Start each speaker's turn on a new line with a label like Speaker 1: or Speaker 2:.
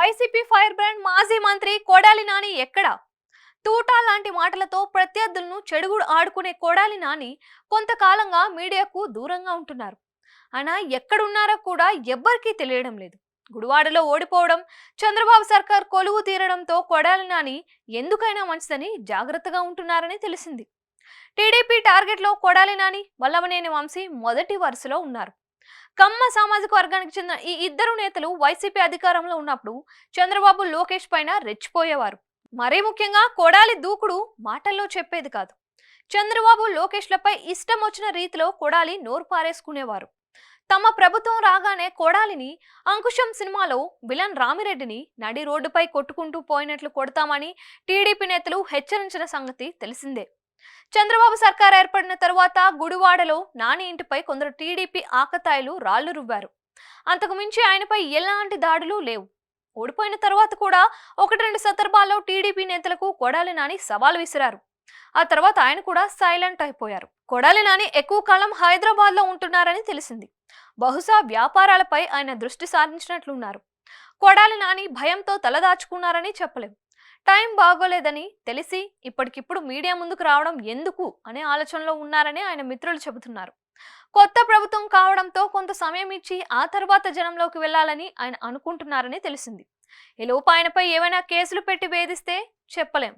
Speaker 1: YCP fire brand మాజీ మంత్రి కొడాలి నాని ఎక్కడ? తూటా లాంటి మాటలతో ప్రత్యర్థులను చెడుగుడు ఆడుకునే కొడాలి నాని కొంతకాలంగా మీడియాకు దూరంగా ఉంటున్నారు. ఆయన ఎక్కడున్నారో కూడా ఎవ్వరికీ తెలియడం లేదు. గుడివాడలో ఓడిపోవడం, చంద్రబాబు సర్కార్ కొలువు తీరడంతో కొడాలి నాని ఎందుకైనా మంచిదని జాగ్రత్తగా ఉంటున్నారని తెలిసింది. టీడీపీ టార్గెట్ లో కొడాలి నాని, వల్లభనేని వంశీ మొదటి వరుసలో ఉన్నారు. కమ్మ సామాజిక వర్గానికి చెందిన ఈ ఇద్దరు నేతలు వైసీపీ అధికారంలో ఉన్నప్పుడు చంద్రబాబు, లోకేష్ పైన రెచ్చిపోయేవారు. మరీ ముఖ్యంగా కొడాలి దూకుడు మాటల్లో చెప్పేది కాదు. చంద్రబాబు, లోకేష్లపై ఇష్టం వచ్చిన రీతిలో కొడాలి నోరు పారేసుకునేవారు. తమ ప్రభుత్వం రాగానే కొడాలిని అంకుశం సినిమాలో విలన్ రామిరెడ్డిని నడి రోడ్డుపై కొట్టుకుంటూ పోయినట్లు కొడతామని టీడీపీ నేతలు హెచ్చరించిన సంగతి తెలిసిందే. చంద్రబాబు సర్కార్ ఏర్పడిన తరువాత గుడివాడలో నాని ఇంటిపై కొందరు టీడీపీ ఆకతాయిలు రాళ్లు రువ్వారు. అంతకు మించి ఆయనపై ఎలాంటి దాడులు లేవు. ఓడిపోయిన తర్వాత కూడా 1-2 సందర్భాల్లో టీడీపీ నేతలకు కొడాలి నాని సవాల్ విసిరారు. ఆ తర్వాత ఆయన కూడా సైలెంట్ అయిపోయారు. కొడాలి నాని ఎక్కువ కాలం హైదరాబాద్ లో ఉంటున్నారని తెలిసింది. బహుశా వ్యాపారాలపై ఆయన దృష్టి సారించినట్లున్నారు. కొడాలి నాని భయంతో తలదాచుకున్నారని చెప్పలేం. టైం బాగోలేదని తెలిసి ఇప్పటికిప్పుడు మీడియా ముందుకు రావడం ఎందుకు అనే ఆలోచనలో ఉన్నారని ఆయన మిత్రులు చెబుతున్నారు. కొత్త ప్రభుత్వం కావడంతో కొంత సమయం ఇచ్చి ఆ తర్వాత జనంలోకి వెళ్లాలని ఆయన అనుకుంటున్నారని తెలిసింది. ఈలోపు ఆయనపై ఏమైనా కేసులు పెట్టి వేధిస్తే చెప్పలేం.